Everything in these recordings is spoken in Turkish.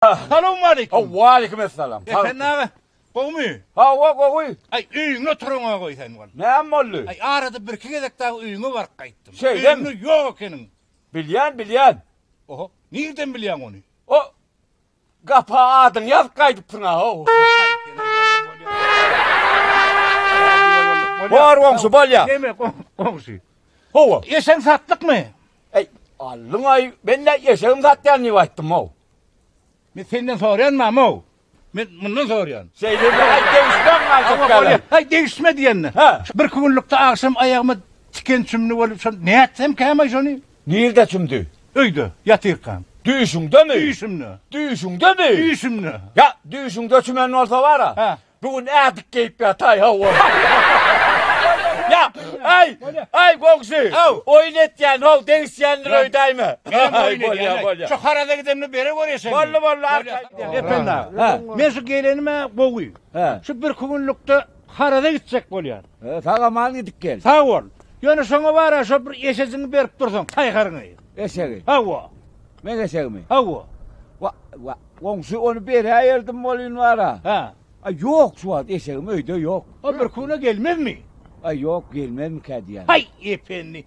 Selamun aleyküm. Ve aleykümselam. Efendim abi. Kovmu. Hava koy. Ay üyüne turuna koy sen var. Ne amollu? Ay arada bir iki gedek daha üyüne var kayıttım. Şeyden mi? Üyüne yok senin. Bilyen. Oho. Nereden biliyorsun onu? O kapağı adın yaz kaydıp pına o. Var komşu bolya. Deme komşu. Hova. Yesen sattık mı? Ey allın ay ben de yaşarım zaten niye baktım o. Ben senden soruyan mı ama o? Ben bundan soruyan. Şeyde bir ay değişmem lazım böyle. Hay değişme diyenle. Ha. Bir günlükte akşam ayağıma tiken sümünü olup ne etsem ki hemen şunu. Nerede şimdi? Öydü yatırkan. Düğüşünde mi? Düğüşümlü. Düğüşünde mi? Düğüşümlü. Ya düğüşünde çümenin olsa var ha. Ha. Bugün edik geyip yatay hava. Ya ay komşu. Oynet yani hov değişyenler öydey mi? Bolya. Çok harada gidemle beri görüyorsun. Bolya. Efendim abi. Ben şu gelenime boğuyum. Şu bir günlükte harada gidecek bolyan. Sana mal gidip gel. Sağ ol. Yani sana var ya şu bir eşesini berip dursun. Taykarını. Eşeği. Hava. Ben eşeği mi? Hava. Komşu onu bir ayırdım molun var ha. Ha. Ay yok şu an eşeğim öyle yok. O bir kuna gelmez mi? Ay yok gelmez mi kedi yani? Hay efendi.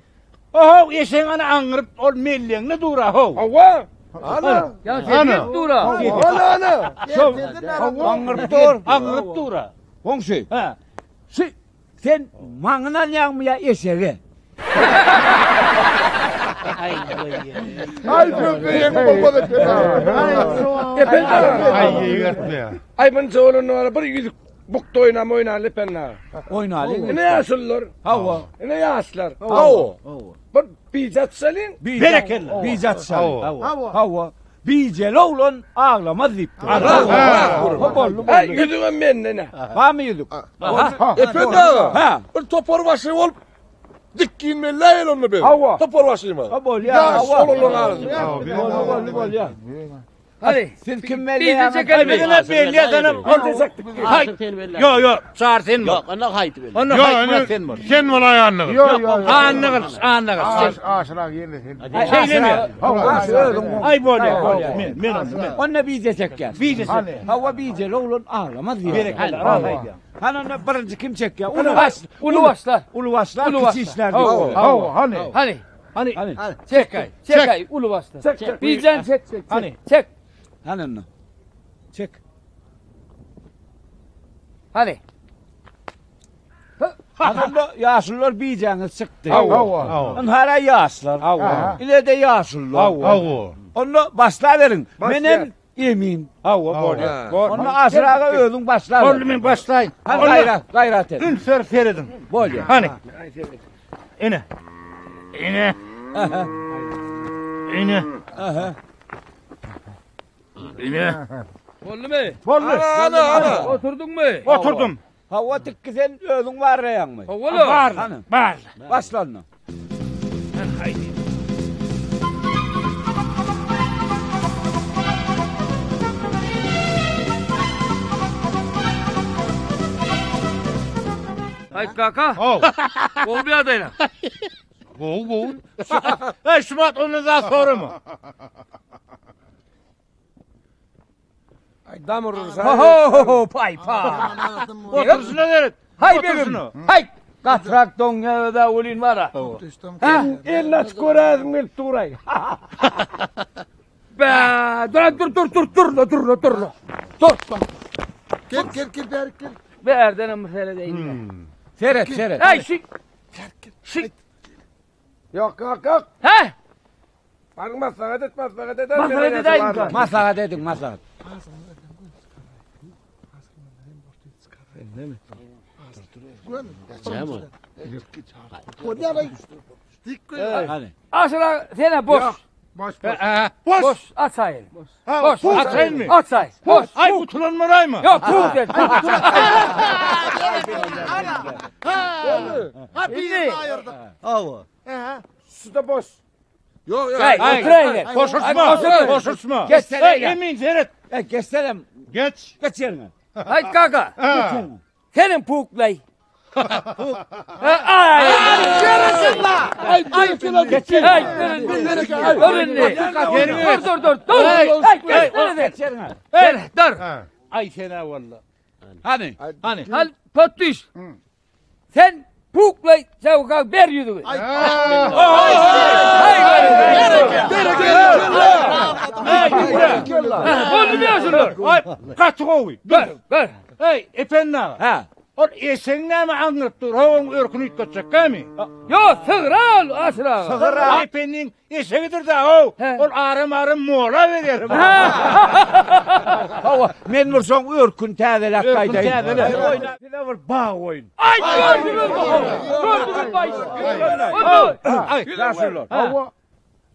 Oho eşeğin ana anırıp ol melleğine dura ho. Hava. Ana. Ya sen dura. Ana. Anırıp dur. Anırıp dura. Komşu. Ha. Sen mağınan yanmaya eşeği. Ay köpeğim babada Ay yürütme ya. Ay ben çoğunun var bir yüzük bukta oyna lepenna. Oyna Ali. Ne yaşlılar? Hava. Ne yaşlar? Hava. Bir bicat salin. Bereketli. Bicat sal. Hava. Hava. Bicel oğlan ağlamaz dipti. Ay yüzüğüm ben ne? Var mı yüzük? Efendim. Ha. Bir topor başı ol. Dikkin mi layıl onu ben. Hava. Topor başı mı? Ha bol ya. Ya Hava. solulun ağzı. Bol ya. Hadi. Siz kim belli Biz de çekelim. Ay ben belli adamım. Hay. Yo çağır sen mi? Yok, ona haydi böyle. Onu haytma sen mi? Sen bana ayağını. Anlığız. Aşıra geldi. Söyleme. Ay bolya. Men. Onunla bize çeker. Bize sen. Hava bicel oğlan ağlamaz diye. Bereketli. Haydi. Hani birinci kim çeker? Uluvaşlar. Uluvaşlar Uluvaşlar. küçük işler. Hani. Hani. Çek. Uluvaşlar. Çek. Bizden çek. Hani. Çek. Hani onu. Çek. Hadi. Aslında yaşlılar biceniz çıktı. Hava. Onlara yaşlılar. İleride yaşlılar. Onu başla verin. Benim yemin. Onu asrağa öldün başla verin. Oğlum başlayın. Hani gayret et. Ünfer Feridun. Bol ya. Hani. İne. İne. İne. İne. Oldu mu? Bollu. Oturdun mu? Oturdum. Hava tıkkı sen öldün var ya mı? Oğlum. Var. Hani. Var. Başla onu. Haydi. Haydi kaka. Ol bir adayla. Gol. Hey Şubat onu daha sonra mı? Ay damırır Ho pay. Otursun ederim. Hay benim. Hay. Katrak Donya'da ulin var ha. Ha? İlla çıkoraz mil turay. Be. Dur. Gel. Be Erden'in mesele değil. Seyret. Hey şık. Yok. He? Bak maslahat et. Maslahat edeyim kan. Maslahat edin maslahat. Hani. Aşağı sene boş. Boş. At sayın. Boş. Atayım mı? At sayın. Boş. Ay bu tulan moray mı? Yok tuğ dedi. Hava. Suda boş. Yok. Hey oturayım. Koşuşma. Geç sen Hey gel. emin seyret. Geçsene. Geç. Geç yerine. Haydi kaka. Senin puklay. Ay. Ay gerekene geçin. Ay. Dur. Ay, dur. Ay sena valla. Hani? Hal pottuş. Sen pukla çavuka ber yüzünü. Ay Bunu diyorsun. Ay kaçı kovuy. Ver. Hey efendi. Ha. Or esenle mi anlattır? Havan örkünü yutacak kami? Yo sığır al asra. Ay efendinin esegidir da o. He. Or arım mola verelim. Hava men vursam örkün täzelek Örkün gaýdaýyn. täzelek. Oyna. Bir de var bağ oyun. Ay gördün mü? Bay. Ay Rasulullah. Hava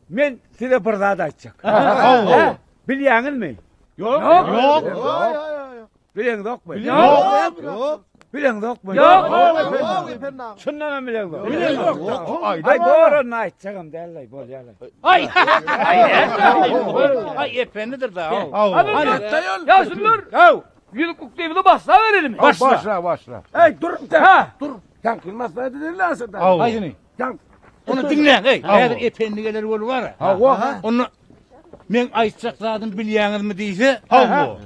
men size bir zat aýtjak. Hava. Bilýäňizmi? yok. Yok. Bilen dokmy? Yok. Bilen dokmy? Yok. Şundan bilen dokmy? Bilen yok. Ay doğru aýtjagam däl bol ýaly. Ay. Ay efendidir da o. Hava. Ya şunlar. Yav. Yürük ukdevini bassa verelim mi? Başla. Hey dur. Ha. Sen kılmaz ne dedin lan sen? Hava. Ay seni. Sen Onu dinle. Hey. Hava. Eğer efendigeler olur var. Hava. Onu men aytsak zaten bilýäňizmi diýse, Hava.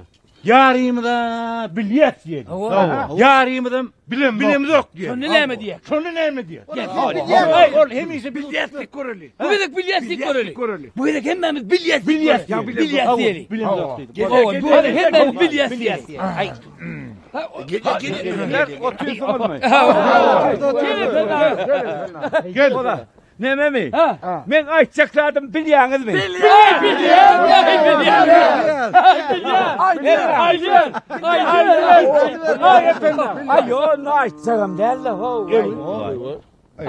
yarymı da bilyet diýdi. Hava. Yarymı da bilem yok diýdi. Şunu näme diye? Şonu näme diýer? Ay, Ol hemise bilyetlik görüli. Bu bilik bilyetlik görülü. Bu bilik hemmemiz bilyet. Bilyet. Bilyet diyelim. Bilem yok diýdi. Bu bilik hemmemiz bilyet diyelim. Ay. Gel. Neme mi? Ha. Men aýtjaklarym bilýäňizmi? Ay yo, aýtjagam däl ho.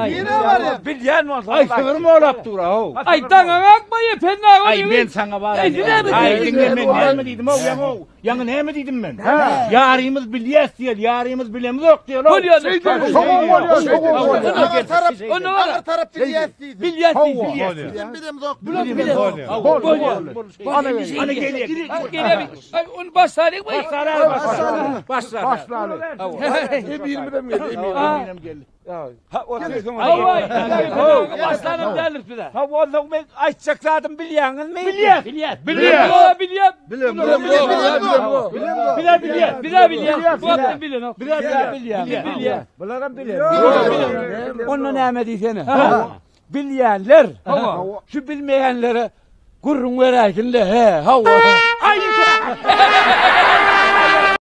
yine var ya. Bilýän bolsa. Ay sığırma olap dur ha. Ay taňa akmayı fenna Ay ben sana var. Ay, dinle mi? Ay dinle men näme diýdim o ýa o. Ýa näme diýdim men? Yarymyz bilyet diýer, yarymyz bilem yok diýer. Onu var. Taraf bilyet değil. Bilyet değil. Bilem yok. Ana geliyor. Ay onu başlayalım mı? Başlar. Hep 20'den mi? Eminim geldi. Ha otursun. Ay başlayalım derler bir de. Ha oğlum men aýtjaklarym bilýäňizmi? Bilyet. Bilyet. Bilyet. Bularam bilýän. Onu näme diýsene? Bilýänler. Şu bilmeýänlere gurrun beräkinle he. Hawa. Ay